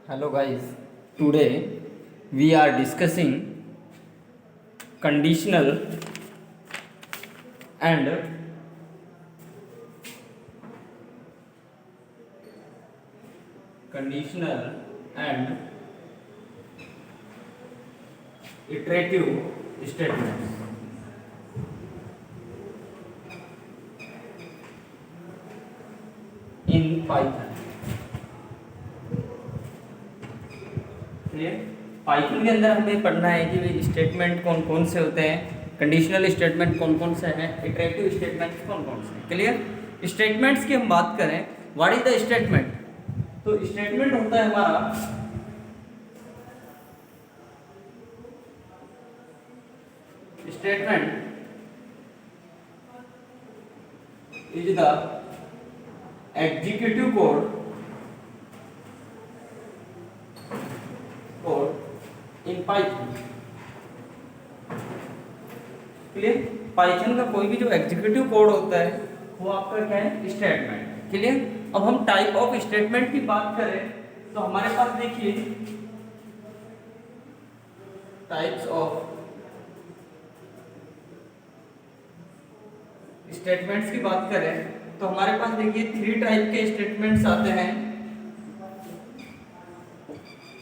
Hello guys, today we are discussing conditional and iterative statements in Python. Clear? Python के अंदर हमें पढ़ना है कि स्टेटमेंट कौन कौन से होते हैं, कंडीशनल स्टेटमेंट कौन कौन से हैं, इटरेटिव स्टेटमेंट कौन कौन से हैं। क्लियर? स्टेटमेंट्स की हम बात करें, व्हाट इज द स्टेटमेंट? तो स्टेटमेंट होता है हमारा statement is the executive code in Python. Clear? Python का कोई भी जो एग्जीक्यूटिव कोड होता है वो आपका क्या है? स्टेटमेंट। क्लियर? अब हम टाइप ऑफ स्टेटमेंट की बात करें तो हमारे पास देखिए टाइप्स ऑफ स्टेटमेंट्स की बात करें तो हमारे पास देखिए 3 टाइप के स्टेटमेंट्स आते हैं।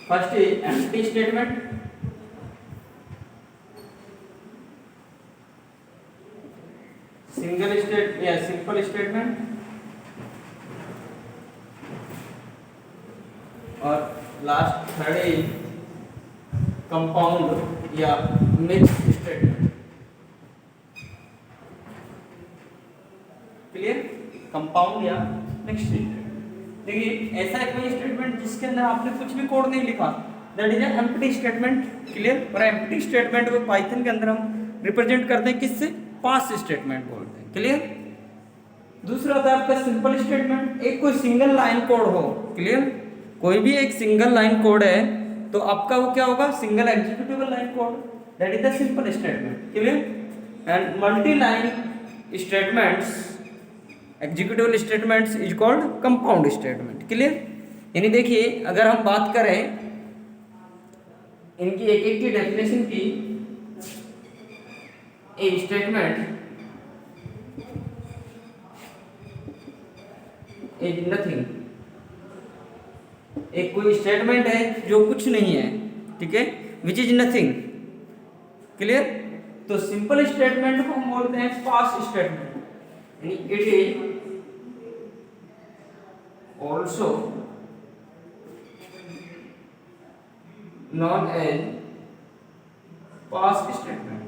First is empty statement, single state या सिंपल स्टेटमेंट, और लास्ट थर्ड इज कंपाउंड या मिक्स स्टेटमेंट। क्लियर? कंपाउंड या मिक्स स्टेटमेंट। देखिए ऐसा है कोई स्टेटमेंट जिसके अंदर आपने कुछ भी कोड नहीं लिखा, that is empty statement. Clear? और एम्प्टी स्टेटमेंट को पाइथन के अंदर हम रिप्रेजेंट करते हैं किससे? पास स्टेटमेंट बोलते हैं। क्लियर? दूसरा होता है आपका सिंपल स्टेटमेंट, एक कोई सिंगल लाइन कोड हो। क्लियर? कोई भी एक सिंगल लाइन कोड है तो आपका वो क्या होगा? Single executable line code, that is the simple statement. Clear? And multi line statements, executive statements is called compound statement. Clear? यानी देखिए अगर हम बात करें इनकी एक एक की डेफिनेशन की, ए स्टेटमेंट इज नथिंग, एक कोई स्टेटमेंट है जो कुछ नहीं है, ठीक है, विच इज नथिंग। क्लियर? तो सिंपल स्टेटमेंट को हम बोलते हैं पास्ट स्टेटमेंट, यानी it is also known as past statement।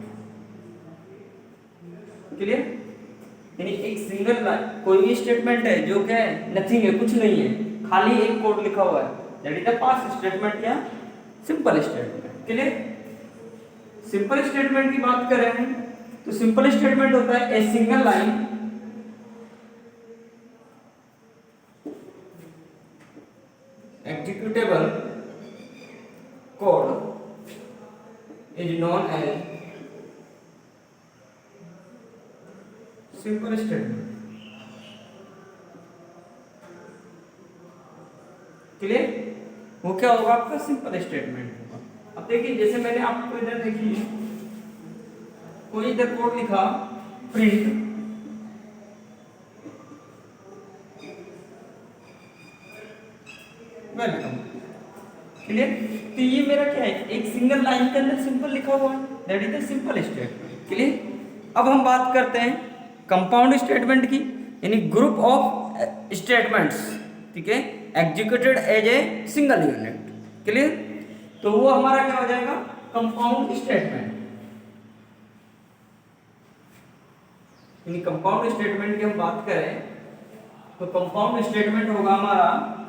Clear? यानी एक सिंगल लाइन कोई भी स्टेटमेंट है जो क्या है? नथिंग है, कुछ नहीं है, खाली एक कोड लिखा हुआ है, that is the past statement या simple statement. Clear? Simple statement की बात करें तो सिंपल स्टेटमेंट होता है a single line executable code is known as simple statement। क्लियर? वो क्या होगा? आपका सिंपल स्टेटमेंट होगा। अब देखिए जैसे मैंने आपको इधर देखिए कोई इधर कोड लिखा प्रिंट वेलकम। क्लियर? तो ये मेरा क्या है? एक सिंगल लाइन के अंदर सिंपल लिखा हुआ है, that is the simple statement. Clear? अब हम बात करते हैं कंपाउंड स्टेटमेंट की, यानी ग्रुप ऑफ स्टेटमेंट्स, ठीक है, executed as a single unit. Clear? तो वो हमारा क्या हो जाएगा? Compound statement. यानी कंपाउंड स्टेटमेंट की हम बात करें तो कंपाउंड स्टेटमेंट होगा हमारा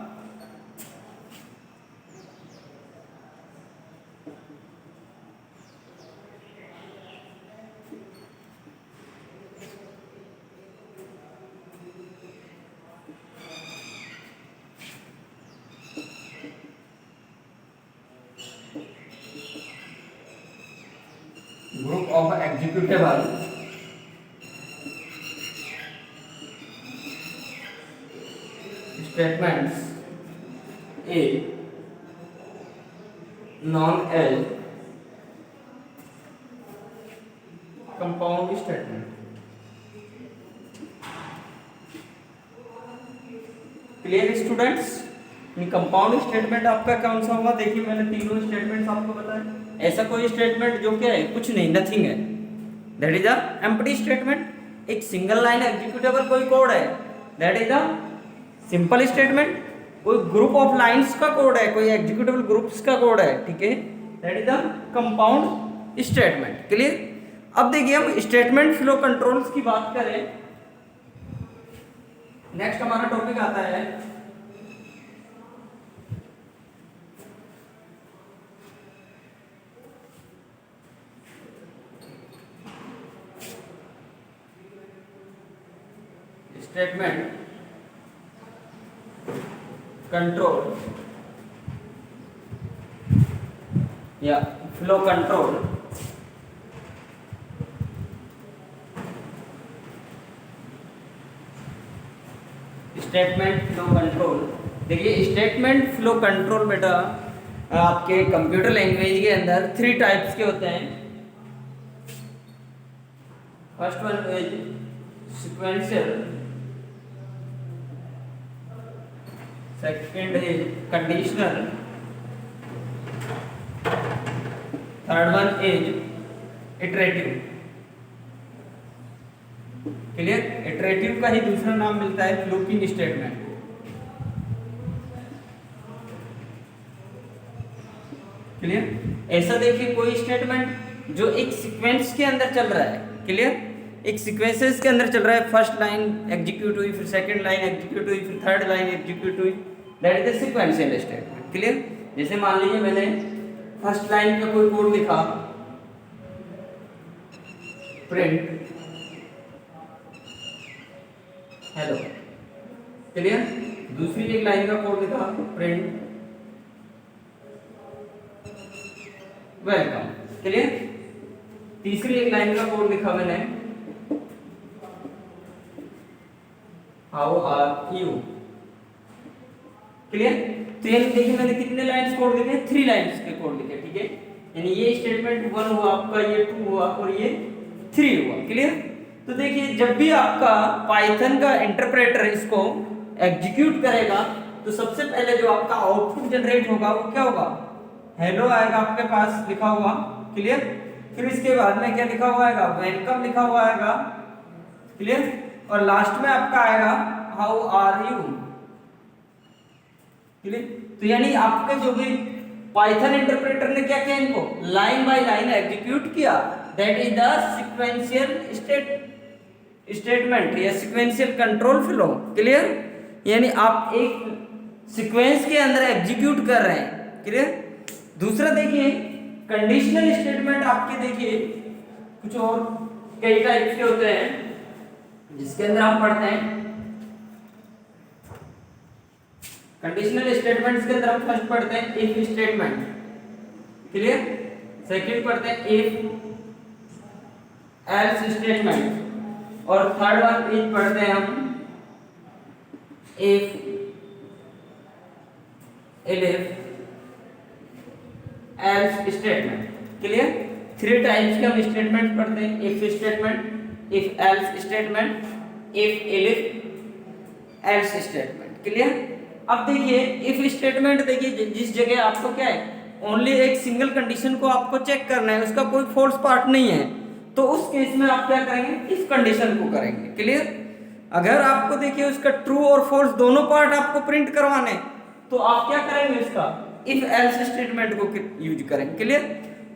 group of executable statements A known as compound statement. Clear students? Compound statement आपका कौन सा होगा? देखिए मैंने तीनों स्टेटमेंट्स आपको बताए। ऐसा कोई स्टेटमेंट जो क्या है, कुछ नहीं, नथिंग है, that is a empty statement. एक सिंगल लाइन एग्जीक्यूटेबल कोई कोड है, that is a simple statement. कोई ग्रुप ऑफ लाइंस का कोड है, कोई एग्जीक्यूटेबल ग्रुप्स का कोड है, ठीक है, that is a compound statement. Clear? अब देखिए हम स्टेटमेंट फ्लो कंट्रोल्स की बात करें, नेक्स्ट हमारा टॉपिक आता है स्टेटमेंट कंट्रोल या flow control. Statement flow control. देखिए स्टेटमेंट फ्लो कंट्रोल बेटा आपके कंप्यूटर लैंग्वेज के अंदर 3 टाइप्स के होते हैं। First one is sequential, second is conditional, third one is iterative. Clear? Iterative का ही दूसरा नाम मिलता है लूपिंग स्टेटमेंट। क्लियर? ऐसा देखिए कोई स्टेटमेंट जो एक सीक्वेंस के अंदर चल रहा है, क्लियर, एक सीक्वेंसेस के अंदर चल रहा है, फर्स्ट लाइन एग्जीक्यूट हुई, फिर सेकंड लाइन एग्जीक्यूट हुई, फिर थर्ड लाइन एग्जीक्यूट हुई, that is the sequential statement. Clear? जैसे मान लीजिए मैंने फर्स्ट लाइन का कोई कोड लिखा, प्रिंट हेलो, क्लियर, दूसरी एक लाइन का कोड लिखा, प्रिंट वेलकम, क्लियर, तीसरी एक लाइन का कोड लिखा मैंने, हाउ आर यू। क्लियर? तो ये देखिए मैंने कितने लाइंस कोड लिखे? 3 लाइंस के कोड लिखे, ठीक है, यानी ये स्टेटमेंट 1 हुआ आपका, ये 2 हुआ और ये 3 हुआ। क्लियर? तो देखिए जब भी आपका पाइथन का इंटरप्रेटर इसको एग्जीक्यूट करेगा तो सबसे पहले जो आपका आउटपुट जनरेट होगा वो क्या होगा? हेलो आएगा आपके पास लिखा हुआ। क्लियर? फिर इसके बाद में क्या लिखा हुआ आएगा? वेलकम लिखा हुआ आएगा। क्लियर? और लास्ट में आपका आएगा हाउ आर यू। क्लियर? तो यानी आपके जो भी पाइथन इंटरप्रेटर ने क्या किया, इनको लाइन बाय लाइन एग्जीक्यूट किया, that is the sequential statement या सीक्वेंशियल कंट्रोल फ्लो। क्लियर? यानी आप एक सीक्वेंस के अंदर एग्जीक्यूट कर रहे हैं। क्लियर? दूसरा देखिए कंडीशनल स्टेटमेंट आपके देखिए कुछ और कई टाइप के होते हैं जिसके अंदर आप पढ़ते हैं। कंडीशनल स्टेटमेंट्स के अंदर हम फर्स्ट पढ़ते हैं इफ स्टेटमेंट। क्लियर? सेकंड पढ़ते हैं इफ एल्स स्टेटमेंट और थर्ड वन इज पढ़ते हैं हम if elif else statement. Clear? 3 types के हम स्टेटमेंट पढ़ते हैं, if statement, if else statement, if elif else statement. Clear? अब देखिए इफ स्टेटमेंट, देखिए जिस जगह आपको क्या है, ओनली एक सिंगल कंडीशन को आपको चेक करना है, उसका कोई फॉल्स पार्ट नहीं है, तो उस केस में आप क्या करेंगे? इफ कंडीशन को करेंगे। क्लियर? अगर आपको देखिए उसका ट्रू और फॉल्स दोनों पार्ट आपको प्रिंट करवाने, तो आप क्या करेंगे? उसका इफ एल्स स्टेटमेंट को यूज करेंगे। क्लियर?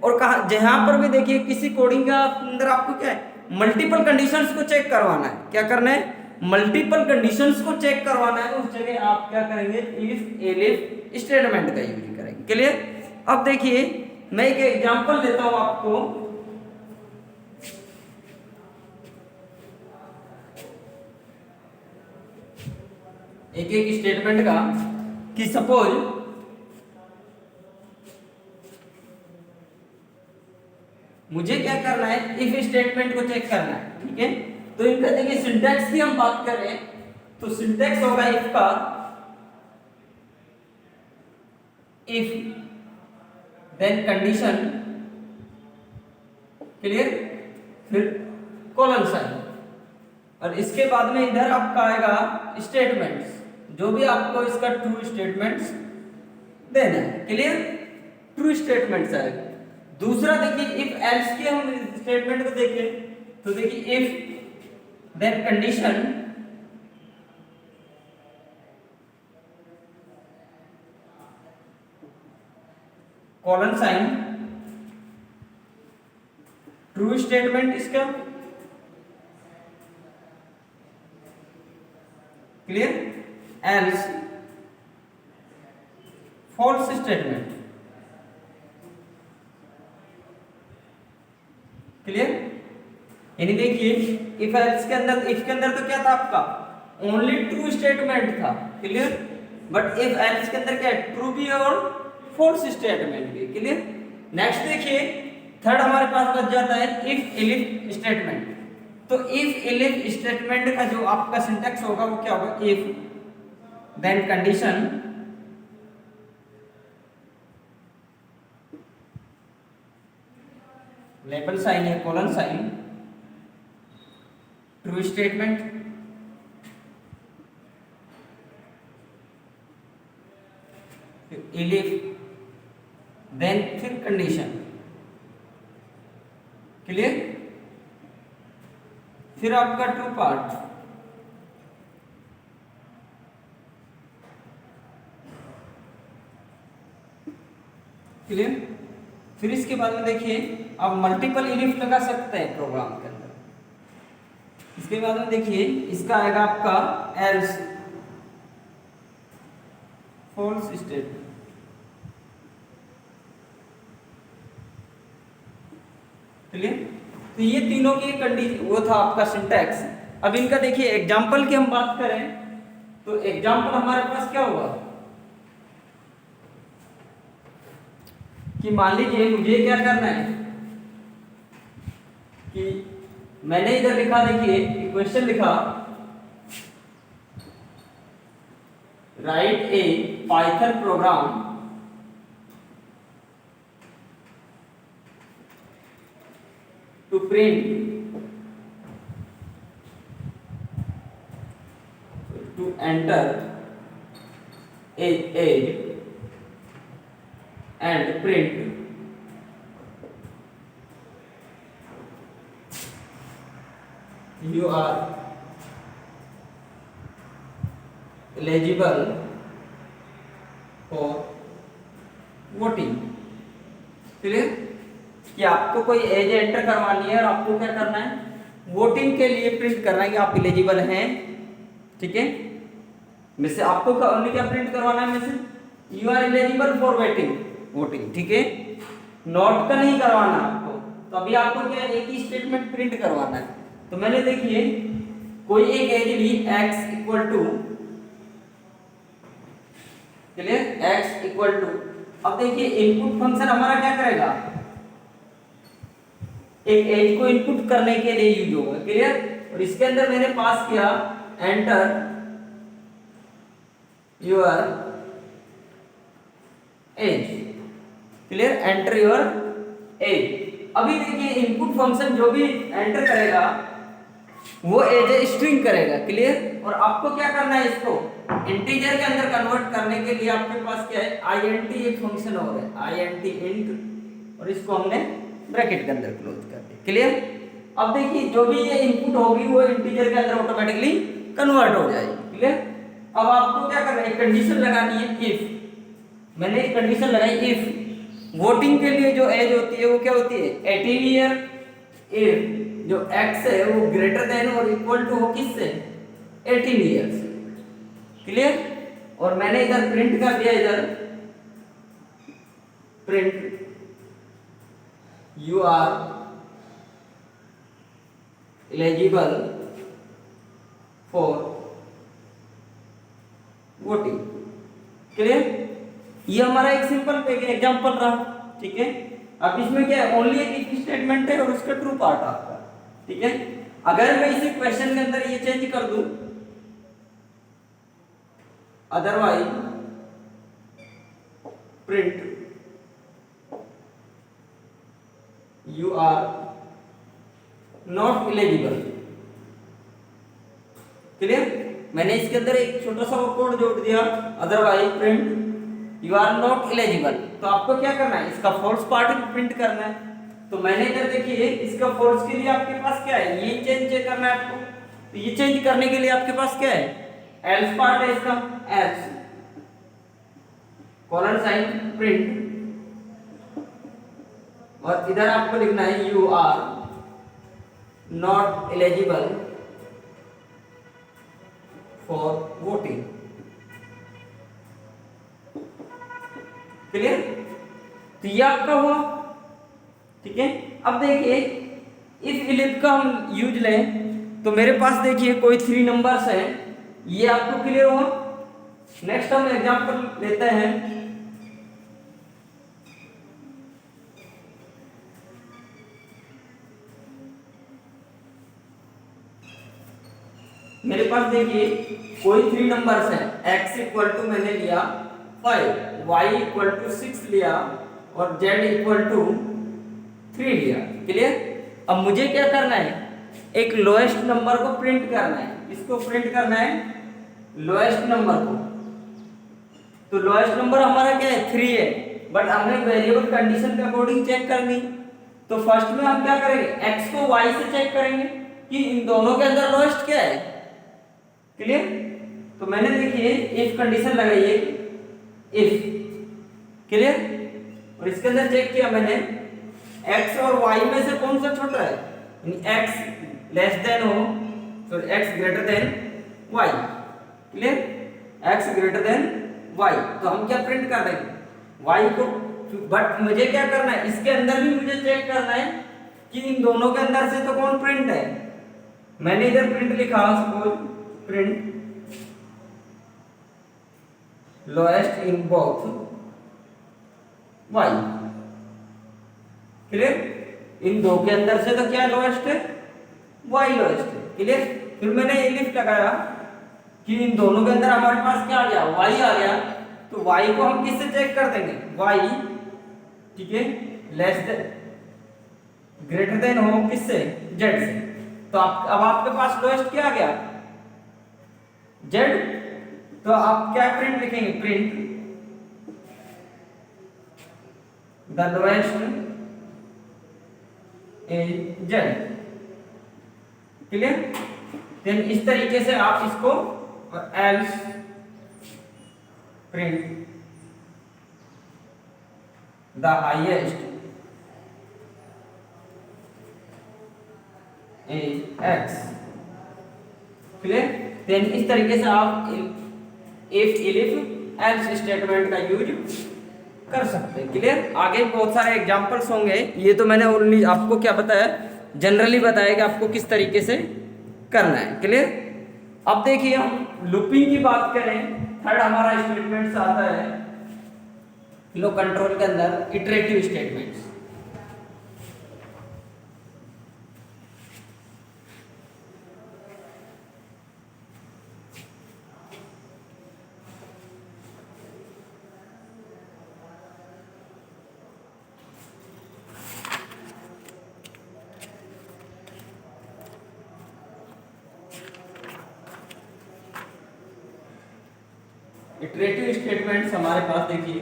और कहा जहां पर भी देखिए किसी कोडिंग का अंदर आपको क्या है, मल्टीपल कंडीशंस को चेक करवाना है, क्या करना है? मल्टीपल कंडीशंस को चेक करवाना है, उस जगह आप क्या करेंगे? इफ एलिफ स्टेटमेंट का यूज करेंगे। क्लियर? अब देखिए मैं एक एग्जांपल देता हूं आपको। एक एक स्टेटमेंट का, कि सपोज मुझे क्या करना है? इफ स्टेटमेंट को चेक करना है, ठीक है, तो इनका देखिए सिंटैक्स की हम बात करें तो सिंटैक्स होगा इफ का, इफ देन कंडीशन, क्लियर, फिर कोलन साइन, और इसके बाद में इधर आपका आएगा स्टेटमेंट्स, जो भी आपको इसका ट्रू स्टेटमेंट्स देना है, क्लियर, ट्रू स्टेटमेंट्स आएगा। दूसरा देखिए इफ एल्स के हम स्टेटमेंट को देखें तो देखिए if then condition, colon sign, true statement इसका, clear, else false statement, clear. यानी देखिए इफ एल्स के अंदर, इफ के अंदर तो क्या था आपका ओनली ट्रू स्टेटमेंट था, क्लियर, बट इफ एल्स के अंदर क्या है, ट्रू भी और फॉल्स स्टेटमेंट भी, क्लियर। नेक्स्ट देखिए थर्ड हमारे पास बच जाता है इफ एलिफ स्टेटमेंट। तो इफ एलिफ स्टेटमेंट का जो आपका सिंटैक्स होगा वो क्या होगा, if then condition, label sign है colon sign, true statement, elif, then फिर कंडीशन, क्लियर, फिर आपका ट्रू पार्ट, क्लियर। फिर इसके बाद में देखिए आप मल्टीपल इलिफ लगा सकते हैं प्रोग्राम के अंदर। इसके बाद में देखिए इसका आएगा आपका एल्स फॉल्स स्टेटमेंट, क्लियर। तो ये तीनों की कंडीशन वो था आपका सिंटैक्स। अब इनका देखिए एग्जांपल की हम बात करें तो एग्जांपल हमारे पास क्या होगा कि मान लीजिए मुझे क्या करना है कि मैंने इधर लिखा, देखिए क्वेश्चन लिखा, right A Python programme to print, to enter age and print you are eligible for voting, clear. कि आपको कोई एज एंटर करवानी है और आपको क्या करना है, वोटिंग के लिए प्रिंट करना है कि आप एलिजिबल हैं, ठीक है। वैसे आपको ओनली क्या प्रिंट करवाना है, वैसे you are eligible for voting, ठीक है, नॉट का नहीं करवाना आपको। तो अभी आपको क्या एक ही स्टेटमेंट प्रिंट करवाना है। तो मैंने देखिए कोई एक एज ली x equal to, clear, x equal to, अब देखिए इनपुट फंक्शन हमारा क्या करेगा, एक एज को इनपुट करने के लिए यूज होगा, क्लियर। और इसके अंदर मैंने पास किया enter your age, clear, enter your age. अभी देखिए इनपुट फंक्शन जो भी एंटर करेगा वो एज स्ट्रिंग करेगा, क्लियर। और आपको क्या करना है, इसको इंटीजर के अंदर कन्वर्ट करने के लिए आपके पास क्या है, int एक फंक्शन और है int int, और इसको हमने ब्रैकेट के अंदर क्लोज कर दिया, क्लियर। अब देखिए जो भी ये इनपुट होगी वो इंटीजर के अंदर ऑटोमेटिकली कन्वर्ट हो जाएगी, क्लियर। अब आपको क्या करना है, कंडीशन लगानी है इफ, मैंने एक कंडीशन लगाई इफ वोटिंग के लिए जो एज होती है वो क्या होती है, 18 ईयर, इफ जो x है वो ग्रेटर देन और इक्वल टू हो किससे, 18 ईयर्स, क्लियर। और मैंने इधर प्रिंट कर दिया, इधर print you are eligible for voting, clear. ये हमारा एक सिंपल एग्जांपल रहा, ठीक है। अब इसमें क्या है, ओनली एक इफ स्टेटमेंट है और उसका ट्रू पार्ट आपका, ठीक है। अगर मैं इसी क्वेश्चन के अंदर ये चेंज कर दूं, otherwise print you are not eligible. Clear? मैंने इसके अंदर एक छोटा सा कोड जोड़ दिया, otherwise print you are not eligible. तो आपको क्या करना है, इसका फॉल्स पार्ट प्रिंट करना है। तो मैंने इधर देखिए इसका फॉल्स के लिए आपके पास क्या है, ये चेंज करना है आपको। तो ये चेंज करने के लिए आपके पास क्या है, एल्स पार्ट है इसका, एल्स कॉलन साइन प्रिंट, और इधर आपको लिखना है you are not eligible for voting. Clear? तो ये आपका हुआ, ठीक है। अब देखिए इफ इलिफ का हम यूज लें तो मेरे पास देखिए कोई 3 नंबर्स हैं, ये आपको क्लियर हुआ। नेक्स्ट हम एग्जांपल लेते हैं, मेरे पास देखिए कोई 3 नंबर्स हैं, x इक्वल टू मैंने लिया 5, y इक्वल टू 6 लिया और z इक्वल टू 3 लिया। क्लियर? अब मुझे क्या करना है, एक लोएस्ट नंबर को प्रिंट करना है। इसको प्रिंट करना है लोएस्ट नंबर को। तो लोएस्ट नंबर हमारा क्या है, 3 है, बट हमने वेरिएबल कंडीशन के अकॉर्डिंग चेक करनी। तो फर्स्ट में हम क्या करेंगे, x को y से चेक करेंगे कि इन दोनों के अंदर लोएस्ट क्या है। क्लियर? तो मैंने देखिए इफ कंडीशन लगाई है, इफ। क्लियर? और इसके अंदर चेक किया मैंने x और y में से कौन सा छोटा है, x लेस देन हो, sorry x greater than y। Clear? x greater than y, तो हम क्या प्रिंट कर देंगे y को। बट मुझे क्या करना है, इसके अंदर भी मुझे चेक करना है कि इन दोनों के अंदर से तो कौन प्रिंट है। मैंने इधर प्रिंट लिखा, suppose print lowest in both y। Clear? इन दो के अंदर से तो क्या लोएस्ट है, y लोएस्ट है। क्लियर? फिर मैंने इलिफ लगाया कि इन दोनों के अंदर हमारे पास क्या आ गया, y आ गया। तो y को हम किससे चेक कर देंगे, y, ठीक है, लेस देन ग्रेटर देन हो किससे, z से। तो अब आपके पास लोएस्ट क्या आ गया, z। तो आप क्या प्रिंट लिखेंगे, print the lowest is z। Clear? Then इस तरीके से आप इसको, और else print the highest is x। Clear? Then इस तरीके से आप इफ इलिफ एल्स स्टेटमेंट का यूज कर सकते हैं। क्लियर? आगे बहुत सारे एग्जांपल्स होंगे, ये तो मैंने ओनली आपको क्या बताया, जनरली बताया कि आपको किस तरीके से करना है। क्लियर? अब देखिए हम लूपिंग की बात करें, थर्ड हमारा स्टेटमेंट्स आता है लो कंट्रोल के अंदर, इटरेटिव स्टेटमेंट्स। इटरेटिव स्टेटमेंट्स हमारे पास देखिए,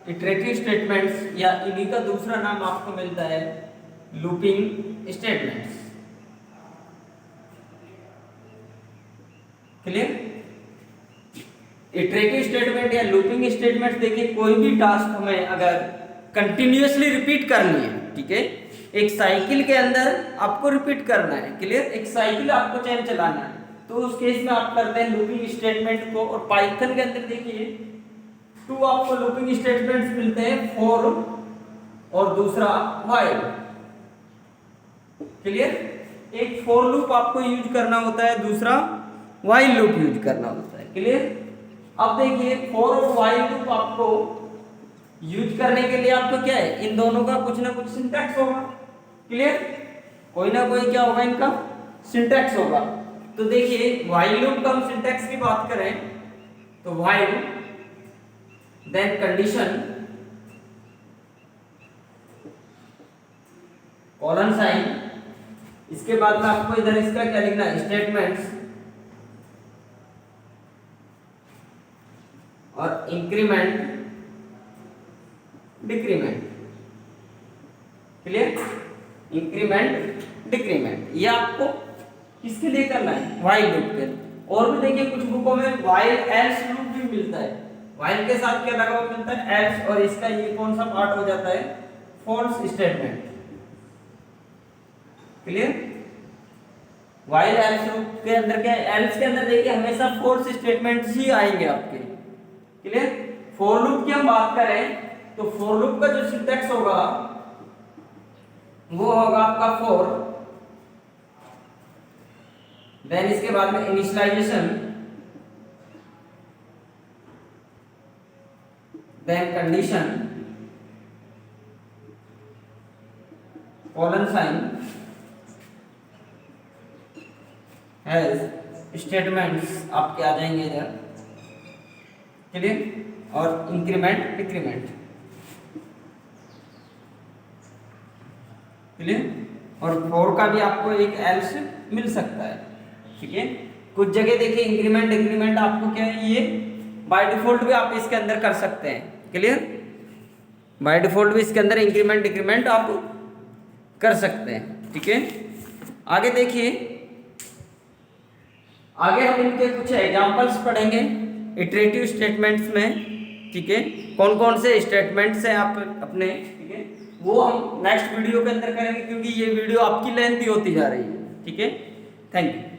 इटरेटिव स्टेटमेंट्स या इन्हीं का दूसरा नाम आपको मिलता है looping statements. Clear? Iterative statement या लूपिंग स्टेटमेंट देखिए, कोई भी टास्क हमें अगर कंटिन्यूअसली रिपीट करनी है, ठीक है, एक साइकिल के अंदर आपको रिपीट करना है। क्लियर? एक साइकिल आपको चेन चलाना है, तो उस केस में आप करते हैं लूपिंग स्टेटमेंट को। और पाइथन के अंदर देखिए 2 आपको लूपिंग स्टेटमेंट्स मिलते हैं, फॉर और दूसरा व्हाइल। क्लियर? एक फॉर लूप आपको यूज करना होता है, दूसरा व्हाइल लूप यूज करना होता है। क्लियर? अब देखिए फॉर और व्हाइल लूप आपको यूज करने के लिए आपको क्या है, इन दोनों का कुछ ना कुछ सिंटैक्स होगा। क्लियर? कोई ना कोई क्या होगा, इनका सिंटैक्स होगा। तो देखिए व्हाइल लूप का हम सिंटैक्स की बात करें तो while then condition, colon sign, इसके बाद में आपको इधर इसका क्या लिखना है, स्टेटमेंट्स और increment decrement. Clear? Increment decrement ये आपको किसके लिए करना है, व्हाइल लूप के। और भी देखिए कुछ बुकों में व्हाइल एल्स लूप भी मिलता है, व्हाइल के साथ क्या लगा हुआ मिलता है, एल्स, और इसका ये कौन सा पार्ट हो जाता है, false statement. Clear? While else loop के अंदर क्या है, एल्स के अंदर देखिए हमेशा फॉल्स स्टेटमेंट्स ही आएंगे आपके। क्लियर? फॉर लूप की हम बात करें तो फॉर लूप का जो सिंटैक्स होगा वो होगा आपका फॉर, देन इसके बाद में initialization, then condition, colon sign, has, statements आपके आ जाएंगे इधर। क्लियर? और इंक्रीमेंट डिक्रीमेंट। क्लियर? और फॉर का भी आपको एक एल्स मिल सकता है। ठीक है, कुछ जगह देखिए इंक्रीमेंट डिक्रीमेंट आपको क्या है, ये बाय डिफॉल्ट भी आप इसके अंदर कर सकते हैं। क्लियर? बाय डिफॉल्ट भी इसके अंदर इंक्रीमेंट डिक्रीमेंट आप कर सकते हैं। ठीक है, आगे देखिए, आगे हम इनके कुछ एग्जांपल्स पढ़ेंगे इटरेटिव स्टेटमेंट्स में। ठीक है, कौन कौन से स्टेटमेंट्स हैं आप अपने, ठीक है, वो हम नेक्स्ट वीडियो के अंदर करेंगे क्योंकि ये वीडियो आपकी लेंथी होती जा रही है। ठीक है, थैंक यू।